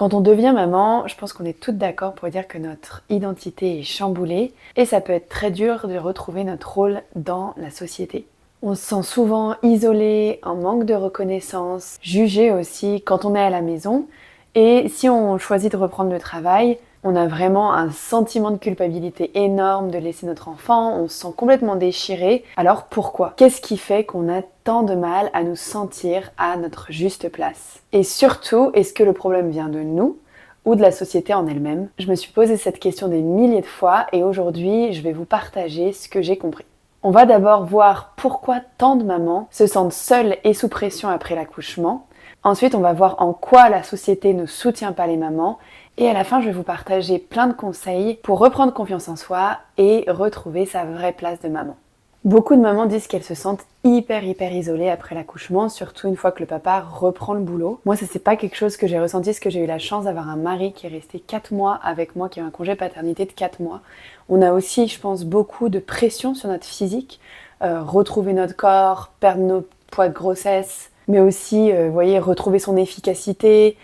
Quand on devient maman, je pense qu'on est toutes d'accord pour dire que notre identité est chamboulée et ça peut être très dur de retrouver notre rôle dans la société. On se sent souvent isolé, en manque de reconnaissance, jugé aussi quand on est à la maison. Et si on choisit de reprendre le travail, on a vraiment un sentiment de culpabilité énorme de laisser notre enfant, on se sent complètement déchiré. Alors pourquoi ? Qu'est-ce qui fait qu'on a tant de mal à nous sentir à notre juste place ? Et surtout, est-ce que le problème vient de nous ou de la société en elle-même ? Je me suis posé cette question des milliers de fois et aujourd'hui, je vais vous partager ce que j'ai compris. On va d'abord voir pourquoi tant de mamans se sentent seules et sous pression après l'accouchement. Ensuite, on va voir en quoi la société ne soutient pas les mamans. Et à la fin, je vais vous partager plein de conseils pour reprendre confiance en soi et retrouver sa vraie place de maman. Beaucoup de mamans disent qu'elles se sentent hyper isolées après l'accouchement, surtout une fois que le papa reprend le boulot. Moi, ça c'est pas quelque chose que j'ai ressenti, parce que j'ai eu la chance d'avoir un mari qui est resté 4 mois avec moi, qui a eu un congé paternité de 4 mois. On a aussi, je pense, beaucoup de pression sur notre physique, retrouver notre corps, perdre nos poids de grossesse, mais aussi, retrouver son efficacité,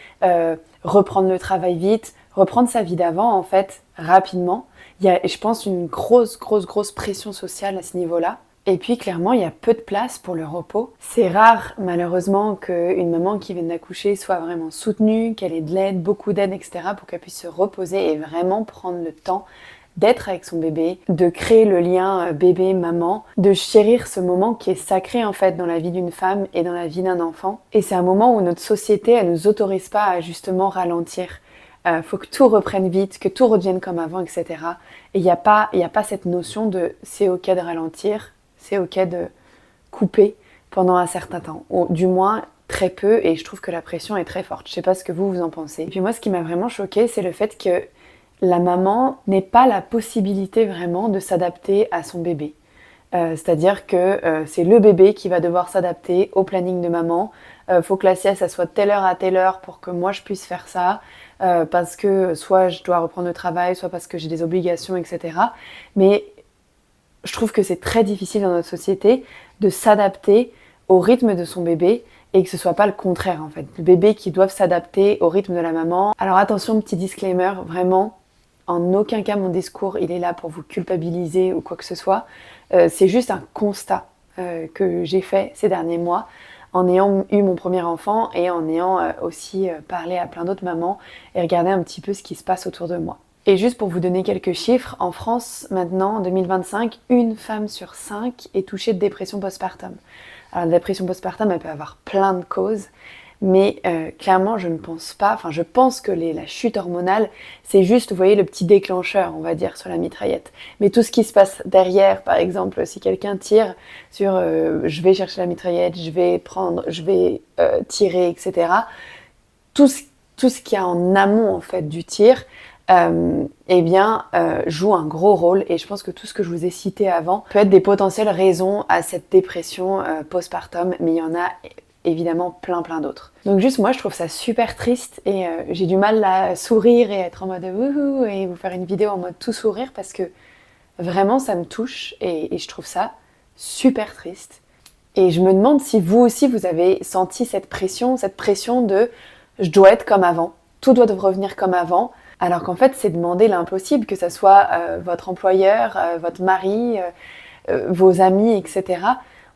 reprendre le travail vite, reprendre sa vie d'avant, en fait, rapidement. Il y a, je pense, une grosse pression sociale à ce niveau-là. Et puis, clairement, il y a peu de place pour le repos. C'est rare, malheureusement, qu'une maman qui vient d'accoucher soit vraiment soutenue, qu'elle ait de l'aide, beaucoup d'aide, etc., pour qu'elle puisse se reposer et vraiment prendre le temps d'être avec son bébé, de créer le lien bébé-maman, de chérir ce moment qui est sacré, en fait, dans la vie d'une femme et dans la vie d'un enfant. Et c'est un moment où notre société, elle nous autorise pas à justement ralentir. Faut que tout reprenne vite, que tout redevienne comme avant, etc. Et il n'y a pas cette notion de c'est ok de ralentir, c'est ok de couper pendant un certain temps. Ou du moins très peu, et je trouve que la pression est très forte. Je sais pas ce que vous en pensez. Et puis moi, ce qui m'a vraiment choquée, c'est le fait que la maman n'ait pas la possibilité vraiment de s'adapter à son bébé. C'est-à-dire que c'est le bébé qui va devoir s'adapter au planning de maman. Faut que la sieste, ça soit de telle heure à telle heure pour que moi je puisse faire ça. Parce que soit je dois reprendre le travail, soit parce que j'ai des obligations, etc. Mais je trouve que c'est très difficile dans notre société de s'adapter au rythme de son bébé et que ce soit pas le contraire, en fait. Le bébé qui doit s'adapter au rythme de la maman. Alors attention, petit disclaimer, vraiment, en aucun cas mon discours il est là pour vous culpabiliser ou quoi que ce soit. C'est juste un constat que j'ai fait ces derniers mois en ayant eu mon premier enfant et en ayant aussi parlé à plein d'autres mamans et regardé un petit peu ce qui se passe autour de moi. Et juste pour vous donner quelques chiffres, en France maintenant, en 2025, une femme sur 5 est touchée de dépression postpartum. Alors la dépression postpartum, elle peut avoir plein de causes, mais clairement je pense que la chute hormonale, c'est juste, vous voyez, le petit déclencheur, on va dire, sur la mitraillette. Mais tout ce qui se passe derrière, par exemple, si quelqu'un tire sur je vais chercher la mitraillette, je vais tirer, etc. Tout ce qu'il y a en amont, en fait, du tir, joue un gros rôle, et je pense que tout ce que je vous ai cité avant peut être des potentielles raisons à cette dépression postpartum, mais il y en a évidemment plein d'autres. Donc juste moi je trouve ça super triste et j'ai du mal à sourire et être en mode wouhou et vous faire une vidéo en mode tout sourire parce que vraiment ça me touche et je trouve ça super triste. Et je me demande si vous aussi vous avez senti cette pression de je dois être comme avant, tout doit revenir comme avant. Alors qu'en fait, c'est demander l'impossible, que ce soit votre employeur, votre mari, vos amis, etc.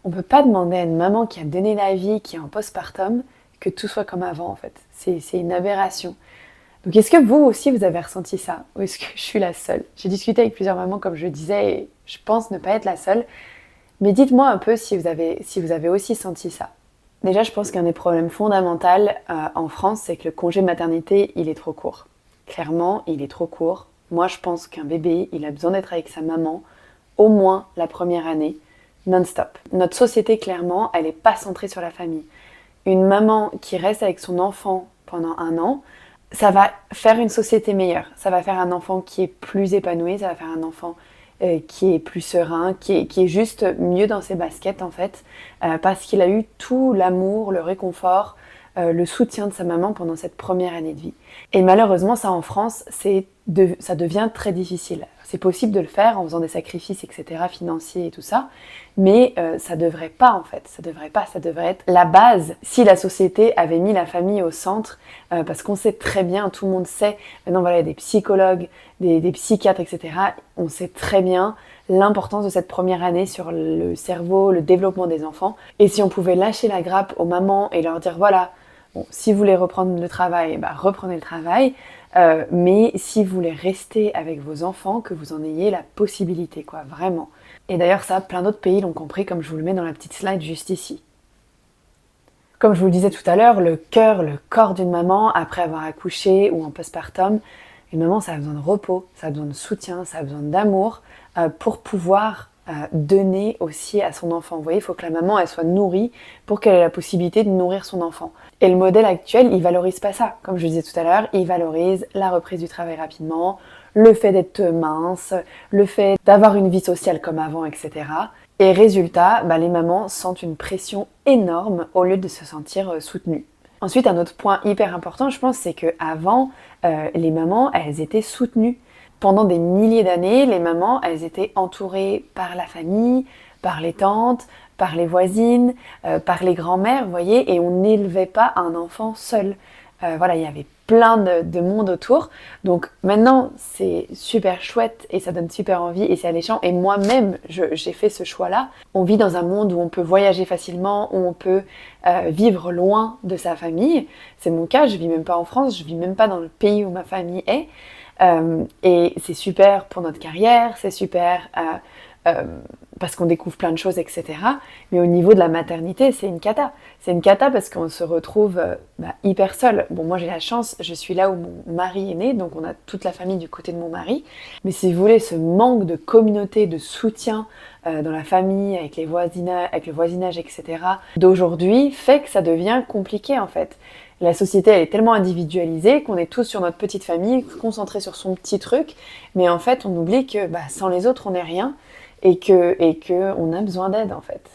On ne peut pas demander à une maman qui a donné la vie, qui est en postpartum, que tout soit comme avant, en fait. C'est une aberration. Donc est-ce que vous aussi, vous avez ressenti ça ? Ou est-ce que je suis la seule ? J'ai discuté avec plusieurs mamans, comme je le disais, et je pense ne pas être la seule. Mais dites-moi un peu si vous avez aussi senti ça. Déjà, je pense qu'un des problèmes fondamentaux en France, c'est que le congé maternité, il est trop court. Clairement, il est trop court. Moi, je pense qu'un bébé, il a besoin d'être avec sa maman au moins la première année, non-stop. Notre société, clairement, elle n'est pas centrée sur la famille. Une maman qui reste avec son enfant pendant 1 an, ça va faire une société meilleure. Ça va faire un enfant qui est plus épanoui, ça va faire un enfant qui est plus serein, qui est juste mieux dans ses baskets, en fait, parce qu'il a eu tout l'amour, le réconfort, le soutien de sa maman pendant cette première année de vie. Et malheureusement, ça en France, c'est ça devient très difficile. C'est possible de le faire en faisant des sacrifices, etc., financiers et tout ça, mais ça devrait pas en fait, ça devrait être la base si la société avait mis la famille au centre, parce qu'on sait très bien, tout le monde sait, maintenant voilà, il y a des psychologues, des psychiatres, etc., on sait très bien l'importance de cette première année sur le cerveau, le développement des enfants, et si on pouvait lâcher la grappe aux mamans et leur dire voilà, bon, si vous voulez reprendre le travail, bah, reprenez le travail, mais si vous voulez rester avec vos enfants, que vous en ayez la possibilité, quoi, vraiment. Et d'ailleurs ça, plein d'autres pays l'ont compris, comme je vous le mets dans la petite slide juste ici. Comme je vous le disais tout à l'heure, le cœur, le corps d'une maman, après avoir accouché ou en postpartum, une maman, ça a besoin de repos, ça a besoin de soutien, ça a besoin d'amour pour pouvoir donner aussi à son enfant. Vous voyez, il faut que la maman, elle soit nourrie pour qu'elle ait la possibilité de nourrir son enfant. Et le modèle actuel, il valorise pas ça. Comme je le disais tout à l'heure, il valorise la reprise du travail rapidement, le fait d'être mince, le fait d'avoir une vie sociale comme avant, etc. Et résultat, les mamans sentent une pression énorme au lieu de se sentir soutenues. Ensuite, un autre point hyper important, je pense, c'est qu'avant, les mamans, elles étaient soutenues. Pendant des milliers d'années, les mamans, elles étaient entourées par la famille, par les tantes, par les voisines, par les grands-mères, vous voyez, et on n'élevait pas un enfant seul. Voilà, il y avait plein de monde autour. Donc maintenant, c'est super chouette et ça donne super envie et c'est alléchant. Et moi-même, j'ai fait ce choix-là. On vit dans un monde où on peut voyager facilement, où on peut vivre loin de sa famille. C'est mon cas, je vis même pas en France, je vis même pas dans le pays où ma famille est. Et c'est super pour notre carrière, c'est super parce qu'on découvre plein de choses, etc. Mais au niveau de la maternité, c'est une cata. C'est une cata parce qu'on se retrouve hyper seul. Bon, moi j'ai la chance, je suis là où mon mari est né, donc on a toute la famille du côté de mon mari. Mais si vous voulez, ce manque de communauté, de soutien dans la famille, avec le voisinage, etc. d'aujourd'hui, fait que ça devient compliqué en fait. La société, elle est tellement individualisée qu'on est tous sur notre petite famille, concentrés sur son petit truc, mais en fait, on oublie que sans les autres, on n'est rien et que on a besoin d'aide en fait.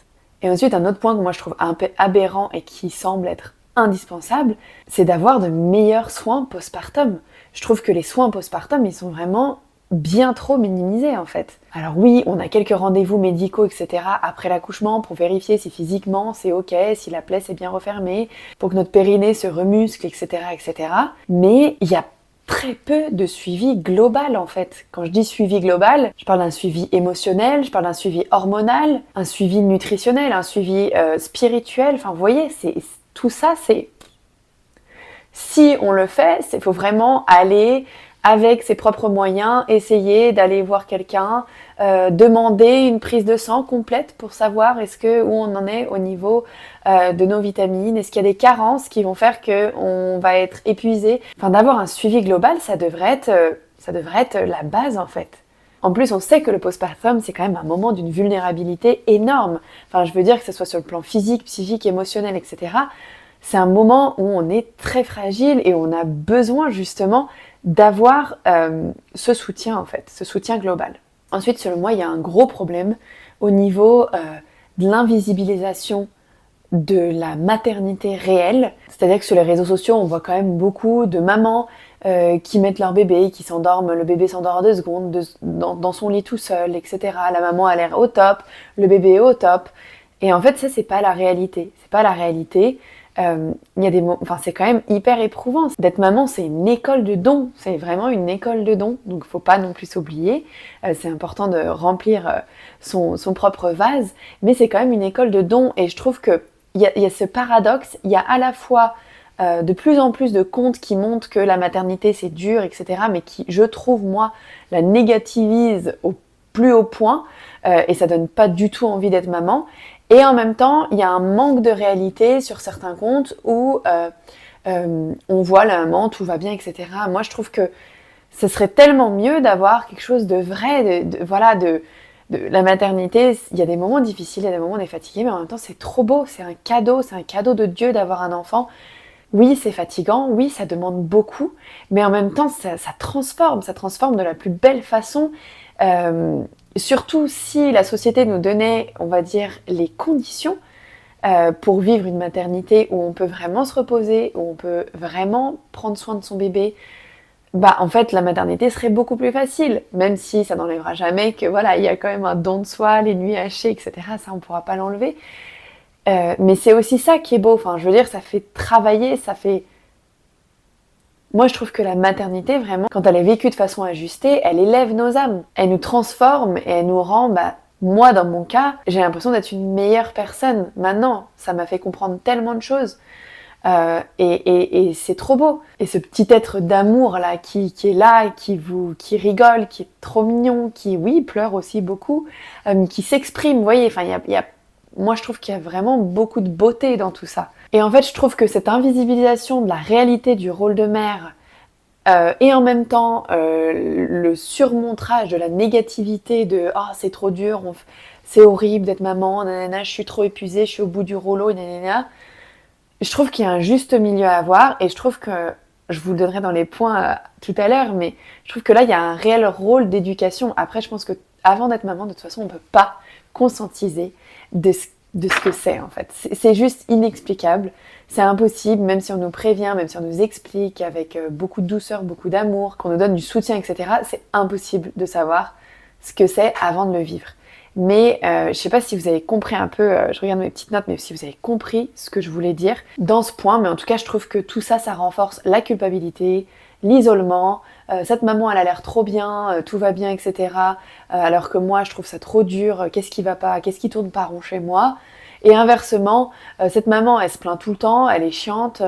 Et ensuite, un autre point que moi je trouve un peu aberrant et qui semble être indispensable, c'est d'avoir de meilleurs soins postpartum. Je trouve que les soins postpartum, ils sont vraiment bien trop minimisés en fait. Alors oui, on a quelques rendez-vous médicaux, etc. après l'accouchement pour vérifier si physiquement c'est ok, si la plaie s'est bien refermée, pour que notre périnée se remuscle, etc., etc. Mais il y a très peu de suivi global en fait. Quand je dis suivi global, je parle d'un suivi émotionnel, je parle d'un suivi hormonal, un suivi nutritionnel, un suivi spirituel. Enfin, vous voyez, tout ça, c'est... Si on le fait, il faut vraiment aller avec ses propres moyens, essayer d'aller voir quelqu'un, demander une prise de sang complète pour savoir où on en est au niveau de nos vitamines, est-ce qu'il y a des carences qui vont faire qu'on va être épuisé. Enfin, d'avoir un suivi global, ça devrait être la base en fait. En plus, on sait que le postpartum, c'est quand même un moment d'une vulnérabilité énorme. Enfin, je veux dire que ce soit sur le plan physique, psychique, émotionnel, etc. C'est un moment où on est très fragile et on a besoin justement d'avoir ce soutien en fait, ce soutien global. Ensuite, selon moi, il y a un gros problème au niveau de l'invisibilisation de la maternité réelle. C'est-à-dire que sur les réseaux sociaux, on voit quand même beaucoup de mamans qui mettent leur bébé, qui s'endorment, le bébé s'endort en 2 secondes, dans son lit tout seul, etc. La maman a l'air au top, le bébé est au top. Et en fait, ça, c'est pas la réalité. C'est pas la réalité. Il y a c'est quand même hyper éprouvant. D'être maman, c'est une école de dons. C'est vraiment une école de dons. Donc, faut pas non plus s'oublier. C'est important de remplir son propre vase. Mais c'est quand même une école de dons. Et je trouve que il y a ce paradoxe. Il y a à la fois de plus en plus de comptes qui montrent que la maternité, c'est dur, etc. Mais qui, je trouve, moi, la négativisent au plus haut point. Et ça donne pas du tout envie d'être maman. Et en même temps, il y a un manque de réalité sur certains comptes où on voit la maman, tout va bien, etc. Moi, je trouve que ce serait tellement mieux d'avoir quelque chose de vrai, de la maternité. Il y a des moments difficiles, il y a des moments où on est fatigué, mais en même temps, c'est trop beau, c'est un cadeau de Dieu d'avoir un enfant. Oui, c'est fatigant, oui, ça demande beaucoup, mais en même temps, ça transforme de la plus belle façon. Surtout si la société nous donnait, on va dire, les conditions pour vivre une maternité où on peut vraiment se reposer, où on peut vraiment prendre soin de son bébé, bah en fait la maternité serait beaucoup plus facile, même si ça n'enlèvera jamais que voilà, il y a quand même un don de soi, les nuits hachées, etc. Ça on pourra pas l'enlever. Mais c'est aussi ça qui est beau, enfin je veux dire, ça fait travailler, ça fait... Moi je trouve que la maternité vraiment, quand elle est vécue de façon ajustée, elle élève nos âmes, elle nous transforme et elle nous rend, bah moi dans mon cas, j'ai l'impression d'être une meilleure personne. Maintenant, ça m'a fait comprendre tellement de choses. Et c'est trop beau. Et ce petit être d'amour là qui est là, qui rigole, qui est trop mignon, qui oui pleure aussi beaucoup, qui s'exprime. Vous voyez, enfin moi je trouve qu'il y a vraiment beaucoup de beauté dans tout ça. Et en fait je trouve que cette invisibilisation de la réalité du rôle de mère et en même temps le surmontrage de la négativité de ah c'est trop dur, c'est horrible d'être maman, nanana, je suis trop épuisée, je suis au bout du rouleau, nanana. Je trouve qu'il y a un juste milieu à avoir et je trouve que, je vous le donnerai dans les points tout à l'heure, mais je trouve que là, il y a un réel rôle d'éducation. Après, je pense que avant d'être maman, de toute façon, on ne peut pas conscientiser de ce que c'est en fait. C'est juste inexplicable, c'est impossible, même si on nous prévient, même si on nous explique avec beaucoup de douceur, beaucoup d'amour, qu'on nous donne du soutien, etc. C'est impossible de savoir ce que c'est avant de le vivre. Mais je sais pas si vous avez compris un peu, je regarde mes petites notes, mais si vous avez compris ce que je voulais dire dans ce point. Mais en tout cas, je trouve que tout ça, ça renforce la culpabilité, l'isolement. Cette maman, elle a l'air trop bien, tout va bien, etc. Alors que moi, je trouve ça trop dur. Qu'est-ce qui va pas? Qu'est-ce qui tourne pas rond chez moi? Et inversement, cette maman, elle se plaint tout le temps, elle est chiante.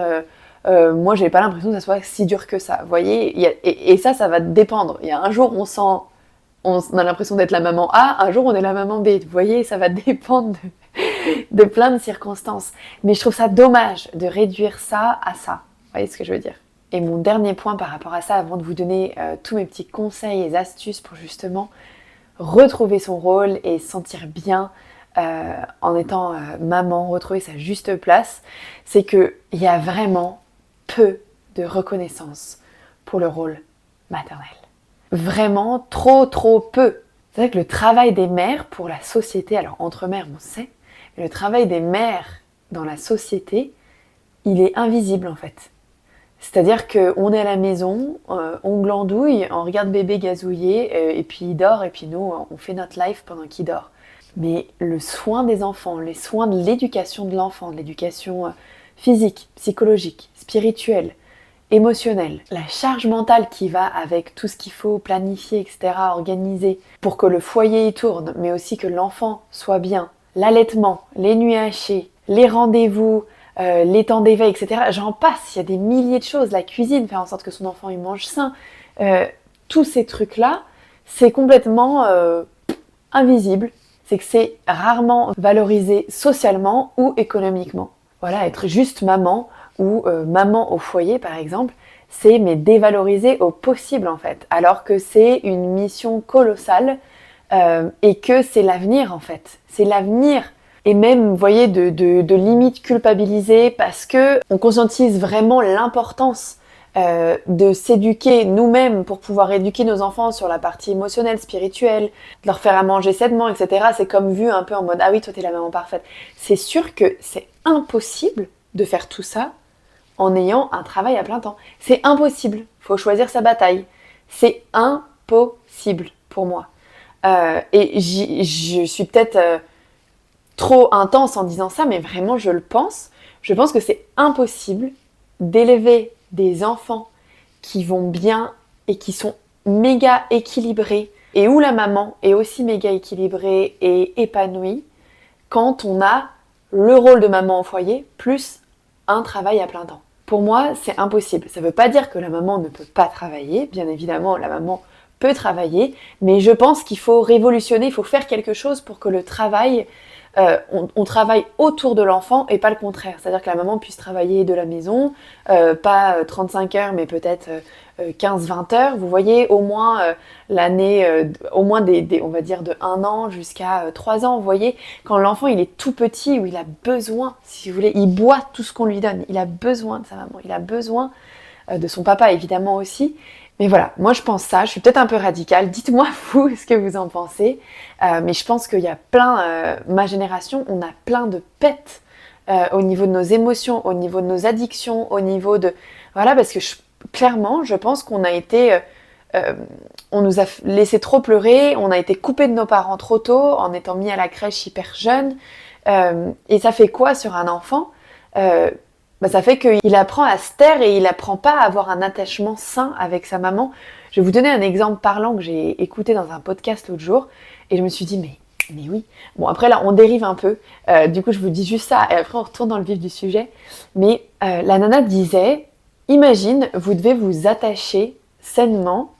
Moi, j'ai pas l'impression que ça soit si dur que ça. Vous voyez, et ça, ça va dépendre. Il y a un jour, on a l'impression d'être la maman A, un jour on est la maman B. Vous voyez, ça va dépendre de plein de circonstances. Mais je trouve ça dommage de réduire ça à ça. Vous voyez ce que je veux dire? Et mon dernier point par rapport à ça, avant de vous donner tous mes petits conseils et astuces pour justement retrouver son rôle et se sentir bien en étant maman, retrouver sa juste place, c'est qu'il y a vraiment peu de reconnaissance pour le rôle maternel. Vraiment trop peu. C'est vrai que le travail des mères pour la société, alors entre mères on sait, mais le travail des mères dans la société, il est invisible en fait. C'est-à-dire qu'on est à la maison, on glandouille, on regarde bébé gazouiller, et puis il dort, et puis nous on fait notre life pendant qu'il dort. Mais le soin des enfants, les soins de l'éducation de l'enfant, de l'éducation physique, psychologique, spirituelle, émotionnelle, la charge mentale qui va avec tout ce qu'il faut planifier, etc., organiser pour que le foyer y tourne, mais aussi que l'enfant soit bien, l'allaitement, les nuits hachées, les rendez-vous, les temps d'éveil, etc. J'en passe, il y a des milliers de choses, la cuisine, faire en sorte que son enfant il mange sain, tous ces trucs-là, c'est complètement invisible, c'est que c'est rarement valorisé socialement ou économiquement. Voilà, être juste maman, ou maman au foyer par exemple, c'est mais dévalorisé au possible en fait, alors que c'est une mission colossale et que c'est l'avenir en fait, c'est l'avenir. Et même, vous voyez, de limite culpabiliser parce que on conscientise vraiment l'importance de s'éduquer nous-mêmes pour pouvoir éduquer nos enfants sur la partie émotionnelle, spirituelle, de leur faire à manger sainement, etc. C'est comme vu un peu en mode « Ah oui, toi t'es la maman parfaite ». C'est sûr que c'est impossible de faire tout ça en ayant un travail à plein temps. C'est impossible. Faut choisir sa bataille. C'est impossible pour moi. Et je suis peut-être trop intense en disant ça, mais vraiment je le pense. Je pense que c'est impossible d'élever des enfants qui vont bien et qui sont méga équilibrés et où la maman est aussi méga équilibrée et épanouie quand on a le rôle de maman au foyer plus un travail à plein temps. Pour moi, c'est impossible. Ça ne veut pas dire que la maman ne peut pas travailler. Bien évidemment, la maman peut travailler, mais je pense qu'il faut révolutionner, il faut faire quelque chose pour que le travail, on travaille autour de l'enfant et pas le contraire. C'est-à-dire que la maman puisse travailler de la maison, pas 35 heures, mais peut-être 15-20 heures. Vous voyez, au moins l'année, au moins on va dire de 1 an jusqu'à 3 ans. Vous voyez, quand l'enfant il est tout petit, où il a besoin, si vous voulez, il boit tout ce qu'on lui donne. Il a besoin de sa maman, il a besoin de son papa évidemment aussi. Mais voilà, moi je pense ça, je suis peut-être un peu radicale, dites-moi vous ce que vous en pensez, mais je pense qu'il y a plein, ma génération, on a plein de pets au niveau de nos émotions, au niveau de nos addictions, au niveau de... Voilà, parce que clairement, je pense qu'on a été... on nous a laissé trop pleurer, on a été coupé de nos parents trop tôt en étant mis à la crèche hyper jeune. Et ça fait quoi sur un enfant ? Ça fait qu'il apprend à se taire et il apprend pas à avoir un attachement sain avec sa maman. Je vais vous donner un exemple parlant que j'ai écouté dans un podcast l'autre jour et je me suis dit mais oui. Bon après là on dérive un peu, du coup je vous dis juste ça et après on retourne dans le vif du sujet. Mais la nana disait, imagine vous devez vous attacher sainement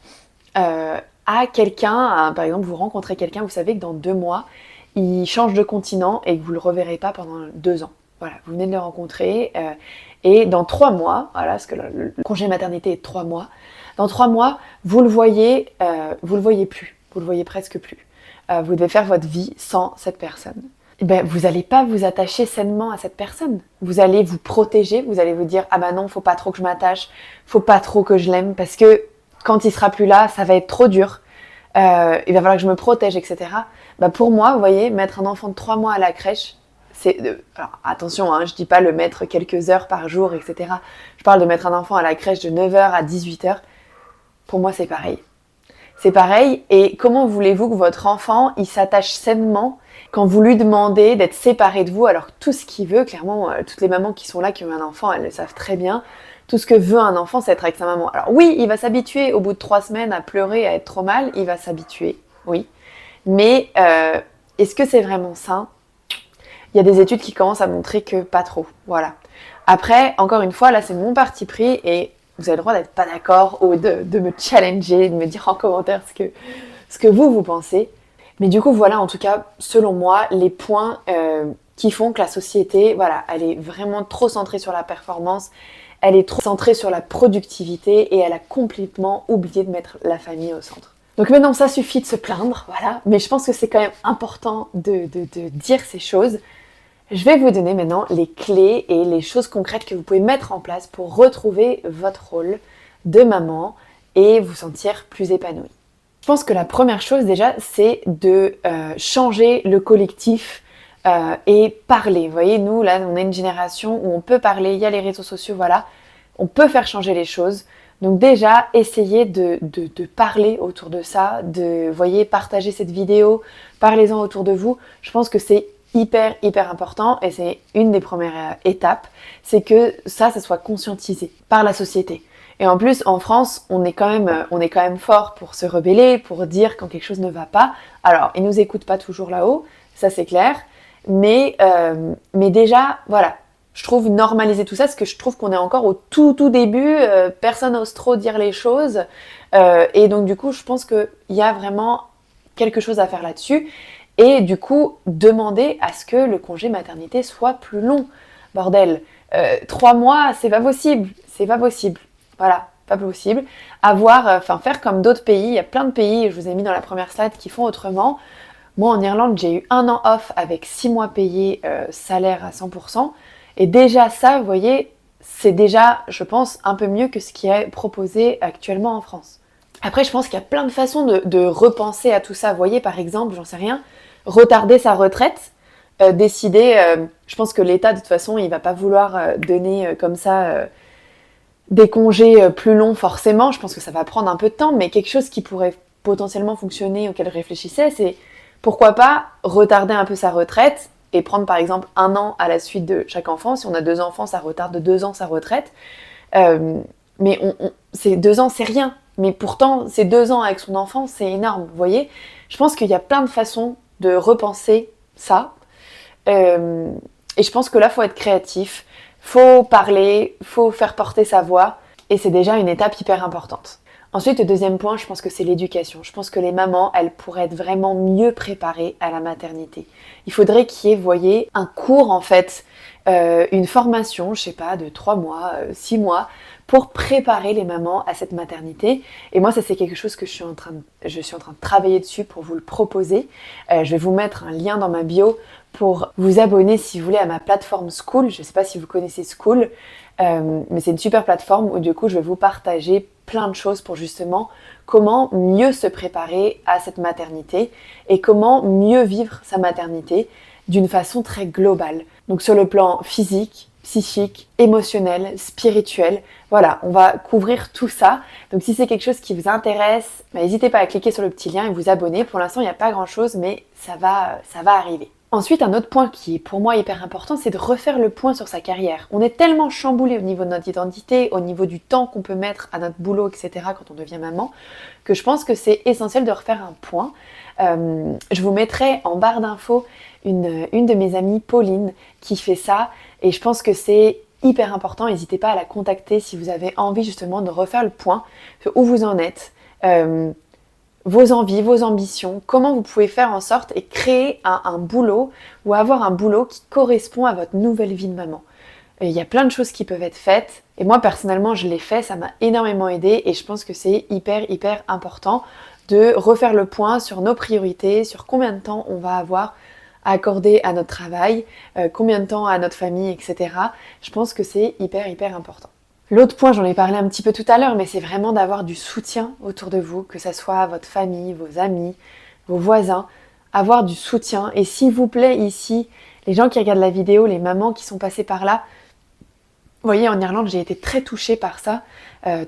à quelqu'un, par exemple vous rencontrez quelqu'un, vous savez que dans 2 mois il change de continent et que vous le reverrez pas pendant 2 ans. Voilà, vous venez de le rencontrer et dans 3 mois, voilà, parce que le congé maternité est de 3 mois, dans 3 mois, vous le voyez plus, vous le voyez presque plus. Vous devez faire votre vie sans cette personne. Et ben, vous n'allez pas vous attacher sainement à cette personne. Vous allez vous protéger, vous allez vous dire « Ah bah non, faut pas trop que je m'attache, faut pas trop que je l'aime, parce que quand il sera plus là, ça va être trop dur. Il va falloir que je me protège, etc. » Bah pour moi, vous voyez, mettre un enfant de 3 mois à la crèche, alors attention, hein, je dis pas le mettre quelques heures par jour, etc. Je parle de mettre un enfant à la crèche de 9h à 18h. Pour moi, c'est pareil. C'est pareil, et comment voulez-vous que votre enfant, il s'attache sainement quand vous lui demandez d'être séparé de vous, alors que tout ce qu'il veut, clairement, toutes les mamans qui sont là, qui ont un enfant, elles le savent très bien, tout ce que veut un enfant, c'est être avec sa maman. Alors oui, il va s'habituer au bout de 3 semaines à pleurer, à être trop mal, il va s'habituer, oui. Mais est-ce que c'est vraiment sain ? Il y a des études qui commencent à montrer que pas trop, voilà. Après, encore une fois, là c'est mon parti pris et vous avez le droit d'être pas d'accord ou de me challenger, de me dire en commentaire ce que vous pensez. Mais du coup, voilà, en tout cas, selon moi, les points qui font que la société, voilà, elle est vraiment trop centrée sur la performance, elle est trop centrée sur la productivité et elle a complètement oublié de mettre la famille au centre. Donc maintenant, ça suffit de se plaindre, voilà. Mais je pense que c'est quand même important de dire ces choses. Je vais vous donner maintenant les clés et les choses concrètes que vous pouvez mettre en place pour retrouver votre rôle de maman et vous sentir plus épanouie. Je pense que la première chose déjà, c'est de changer le collectif et parler. Vous voyez, nous, là, on est une génération où on peut parler, il y a les réseaux sociaux, voilà. On peut faire changer les choses. Donc déjà, essayez de parler autour de ça, voyez, partager cette vidéo, parlez-en autour de vous. Je pense que c'est hyper important et c'est une des premières étapes, c'est que ça soit conscientisé par la société. Et en plus, en France, on est quand même fort pour se rebeller, pour dire quand quelque chose ne va pas. Alors, ils nous écoutent pas toujours là-haut, ça c'est clair, mais déjà, voilà. Je trouve normaliser tout ça, parce que je trouve qu'on est encore au tout début, personne n'ose trop dire les choses, et donc du coup, je pense qu'il y a vraiment quelque chose à faire là-dessus, et du coup, demander à ce que le congé maternité soit plus long. Bordel, 3 mois, c'est pas possible, voilà, pas possible. Faire comme d'autres pays, il y a plein de pays, je vous ai mis dans la première slide, qui font autrement. Moi, en Irlande, j'ai eu 1 an off avec 6 mois payés, salaire à 100%. Et déjà ça, vous voyez, c'est déjà, je pense, un peu mieux que ce qui est proposé actuellement en France. Après, je pense qu'il y a plein de façons de repenser à tout ça. Vous voyez, par exemple, j'en sais rien, retarder sa retraite, décider, je pense que l'État, de toute façon, il va pas vouloir donner comme ça des congés plus longs forcément. Je pense que ça va prendre un peu de temps, mais quelque chose qui pourrait potentiellement fonctionner, auquel je réfléchissais, c'est pourquoi pas retarder un peu sa retraite et prendre par exemple 1 an à la suite de chaque enfant. Si on a 2 enfants, ça retarde de 2 ans sa retraite. Mais ces 2 ans, c'est rien. Mais pourtant, ces 2 ans avec son enfant, c'est énorme, vous voyez. Je pense qu'il y a plein de façons de repenser ça. Et je pense que là, il faut être créatif, faut parler, faut faire porter sa voix. Et c'est déjà une étape hyper importante. Ensuite, le deuxième point, je pense que c'est l'éducation. Je pense que les mamans, elles pourraient être vraiment mieux préparées à la maternité. Il faudrait qu'il y ait, vous voyez, un cours en fait, une formation, je sais pas, de 3 mois, 6 mois, pour préparer les mamans à cette maternité. Et moi, ça c'est quelque chose que je suis en train de travailler dessus pour vous le proposer. Je vais vous mettre un lien dans ma bio pour vous abonner si vous voulez à ma plateforme Skool. Je sais pas si vous connaissez Skool, mais c'est une super plateforme où du coup je vais vous partager plein de choses pour justement comment mieux se préparer à cette maternité et comment mieux vivre sa maternité d'une façon très globale. Donc sur le plan physique, psychique, émotionnel, spirituel. Voilà, on va couvrir tout ça. Donc si c'est quelque chose qui vous intéresse, n'hésitez pas à cliquer sur le petit lien et vous abonner. Pour l'instant, il n'y a pas grand-chose, mais ça va arriver. Ensuite, un autre point qui est pour moi hyper important, c'est de refaire le point sur sa carrière. On est tellement chamboulé au niveau de notre identité, au niveau du temps qu'on peut mettre à notre boulot, etc. quand on devient maman, que je pense que c'est essentiel de refaire un point. Je vous mettrai en barre d'infos une de mes amies, Pauline, qui fait ça. Et je pense que c'est hyper important. N'hésitez pas à la contacter si vous avez envie justement de refaire le point sur où vous en êtes. Vos envies, vos ambitions, comment vous pouvez faire en sorte et créer un boulot ou avoir un boulot qui correspond à votre nouvelle vie de maman. Il y a plein de choses qui peuvent être faites et moi personnellement je l'ai fait, ça m'a énormément aidé et je pense que c'est hyper important de refaire le point sur nos priorités, sur combien de temps on va avoir à accorder à notre travail, combien de temps à notre famille, etc. Je pense que c'est hyper important. L'autre point, j'en ai parlé un petit peu tout à l'heure, mais c'est vraiment d'avoir du soutien autour de vous, que ce soit votre famille, vos amis, vos voisins, avoir du soutien. Et s'il vous plaît, ici, les gens qui regardent la vidéo, les mamans qui sont passées par là, vous voyez, en Irlande, j'ai été très touchée par ça.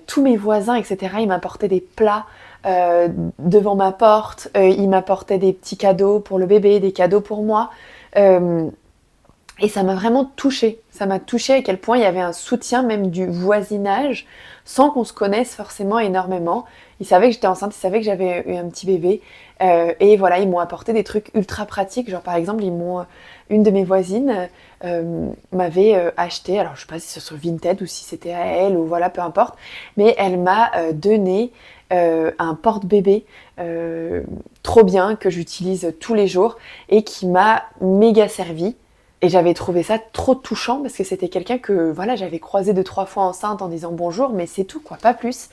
Tous mes voisins, etc., ils m'apportaient des plats devant ma porte, ils m'apportaient des petits cadeaux pour le bébé, des cadeaux pour moi. Et ça m'a vraiment touchée. Ça m'a touchée à quel point il y avait un soutien même du voisinage sans qu'on se connaisse forcément énormément. Ils savaient que j'étais enceinte, ils savaient que j'avais eu un petit bébé. Et voilà, ils m'ont apporté des trucs ultra pratiques. Genre par exemple, une de mes voisines m'avait acheté, alors je sais pas si c'est sur Vinted ou si c'était à elle ou voilà, peu importe. Mais elle m'a donné un porte-bébé trop bien que j'utilise tous les jours et qui m'a méga servi. Et j'avais trouvé ça trop touchant parce que c'était quelqu'un que voilà, j'avais croisé 2-3 fois enceinte en disant bonjour, mais c'est tout quoi, pas plus.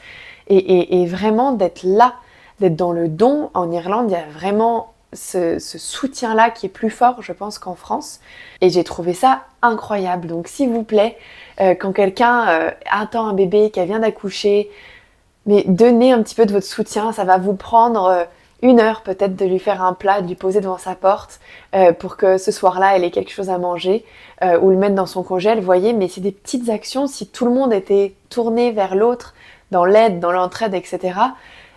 Et vraiment d'être là, d'être dans le don. En Irlande, il y a vraiment ce soutien-là qui est plus fort, je pense, qu'en France. Et j'ai trouvé ça incroyable. Donc s'il vous plaît, quand quelqu'un attend un bébé, qu'elle vient d'accoucher, mais donnez un petit peu de votre soutien, ça va vous prendre 1 heure peut-être de lui faire un plat, de lui poser devant sa porte pour que ce soir-là, elle ait quelque chose à manger ou le mettre dans son congèle, vous voyez, mais c'est des petites actions. Si tout le monde était tourné vers l'autre, dans l'aide, dans l'entraide, etc.,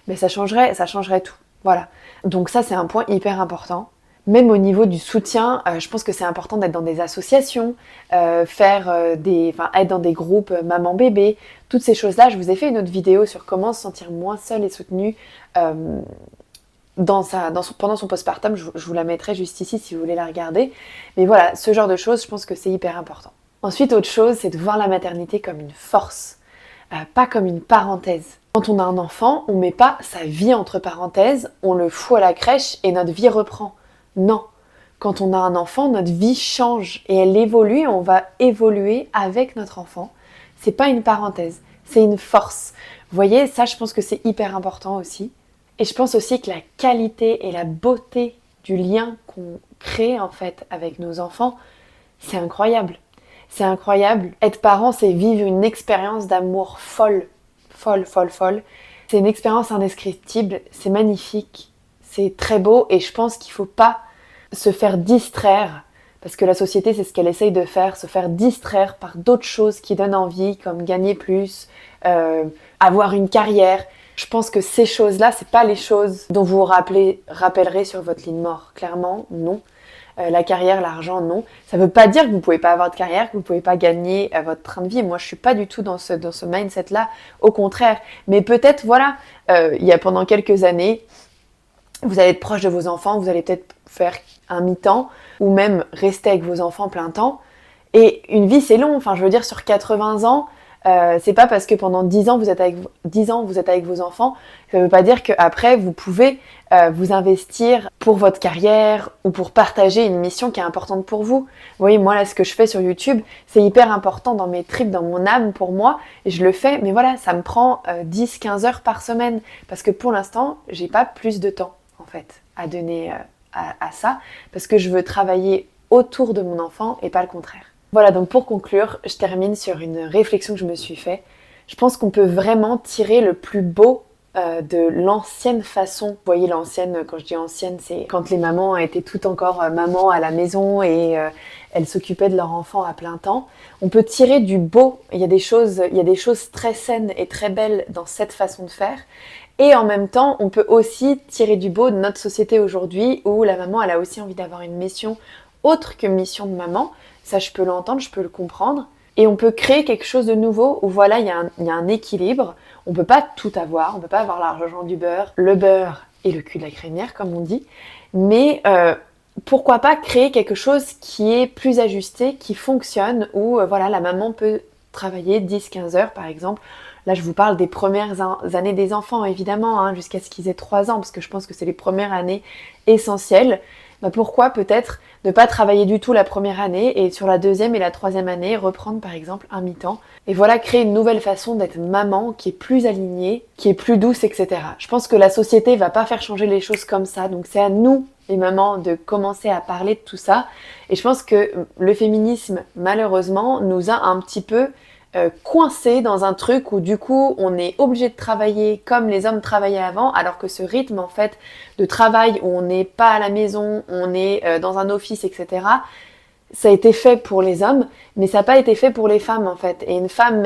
mais ça changerait tout. Voilà. Donc ça, c'est un point hyper important. Même au niveau du soutien, je pense que c'est important d'être dans des associations, être dans des groupes maman-bébé, toutes ces choses-là. Je vous ai fait une autre vidéo sur comment se sentir moins seule et soutenue pendant son postpartum, je vous la mettrai juste ici si vous voulez la regarder. Mais voilà, ce genre de choses, je pense que c'est hyper important. Ensuite, autre chose, c'est de voir la maternité comme une force, pas comme une parenthèse. Quand on a un enfant, on met pas sa vie entre parenthèses, on le fout à la crèche et notre vie reprend. Non. Quand on a un enfant, notre vie change et elle évolue et on va évoluer avec notre enfant. C'est pas une parenthèse, c'est une force. Vous voyez, ça, je pense que c'est hyper important aussi. Et je pense aussi que la qualité et la beauté du lien qu'on crée en fait avec nos enfants, c'est incroyable. C'est incroyable. Être parent, c'est vivre une expérience d'amour folle. C'est une expérience indescriptible, c'est magnifique, c'est très beau et je pense qu'il ne faut pas se faire distraire, parce que la société, c'est ce qu'elle essaye de faire, se faire distraire par d'autres choses qui donnent envie, comme gagner plus, avoir une carrière. Je pense que ces choses-là, c'est pas les choses dont vous vous rappellerez sur votre lit de mort. Clairement, non. La carrière, l'argent, non. Ça veut pas dire que vous pouvez pas avoir de carrière, que vous pouvez pas gagner votre train de vie. Moi, je suis pas du tout dans ce mindset-là. Au contraire. Mais peut-être, voilà, il y a pendant quelques années, vous allez être proche de vos enfants, vous allez peut-être faire un mi-temps, ou même rester avec vos enfants plein temps. Et une vie, c'est long. Enfin, je veux dire, sur 80 ans, c'est pas parce que pendant 10 ans vous êtes avec vos enfants, ça veut pas dire qu'après vous pouvez vous investir pour votre carrière ou pour partager une mission qui est importante pour vous. Vous voyez, moi là ce que je fais sur YouTube, c'est hyper important dans mes tripes, dans mon âme pour moi, et je le fais, mais voilà, ça me prend 10-15 heures par semaine, parce que pour l'instant, j'ai pas plus de temps en fait à donner à ça, parce que je veux travailler autour de mon enfant et pas le contraire. Voilà, donc pour conclure, je termine sur une réflexion que je me suis faite. Je pense qu'on peut vraiment tirer le plus beau de l'ancienne façon. Vous voyez, l'ancienne, quand je dis ancienne, c'est quand les mamans étaient toutes encore mamans à la maison et elles s'occupaient de leur enfant à plein temps. On peut tirer du beau. Il y a des choses très saines et très belles dans cette façon de faire. Et en même temps, on peut aussi tirer du beau de notre société aujourd'hui où la maman, elle a aussi envie d'avoir une mission autre que mission de maman. Ça, je peux l'entendre, je peux le comprendre. Et on peut créer quelque chose de nouveau où voilà, il y a un équilibre. On peut pas tout avoir, on peut pas avoir l'argent du beurre, le beurre et le cul de la crémière, comme on dit. Mais pourquoi pas créer quelque chose qui est plus ajusté, qui fonctionne, où voilà, la maman peut travailler 10-15 heures par exemple. Là, je vous parle des premières années des enfants, évidemment, hein, jusqu'à ce qu'ils aient 3 ans, parce que je pense que c'est les premières années essentielles. Bah pourquoi peut-être ne pas travailler du tout la première année et sur la deuxième et la troisième année, reprendre par exemple un mi-temps. Et voilà, créer une nouvelle façon d'être maman qui est plus alignée, qui est plus douce, etc. Je pense que la société va pas faire changer les choses comme ça, donc c'est à nous, les mamans, de commencer à parler de tout ça. Et je pense que le féminisme, malheureusement, nous a un petit peu coincé dans un truc où du coup on est obligé de travailler comme les hommes travaillaient avant, alors que ce rythme en fait de travail où on n'est pas à la maison, on est dans un office, etc. Ça a été fait pour les hommes, mais ça n'a pas été fait pour les femmes en fait. Et une femme,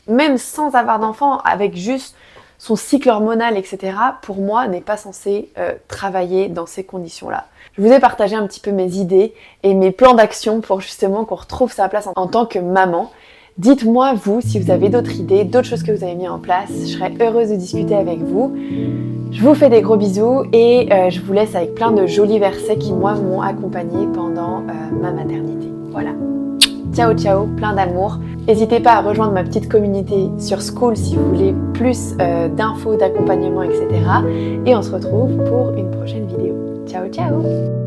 même sans avoir d'enfant, avec juste son cycle hormonal, etc., pour moi, n'est pas censée travailler dans ces conditions-là. Je vous ai partagé un petit peu mes idées et mes plans d'action pour justement qu'on retrouve sa place en tant que maman. Dites-moi, vous, si vous avez d'autres idées, d'autres choses que vous avez mis en place. Je serais heureuse de discuter avec vous. Je vous fais des gros bisous et je vous laisse avec plein de jolis versets qui, moi, m'ont accompagnée pendant ma maternité. Voilà. Ciao, ciao, plein d'amour. N'hésitez pas à rejoindre ma petite communauté sur Skool si vous voulez plus d'infos, d'accompagnement, etc. Et on se retrouve pour une prochaine vidéo. Ciao, ciao!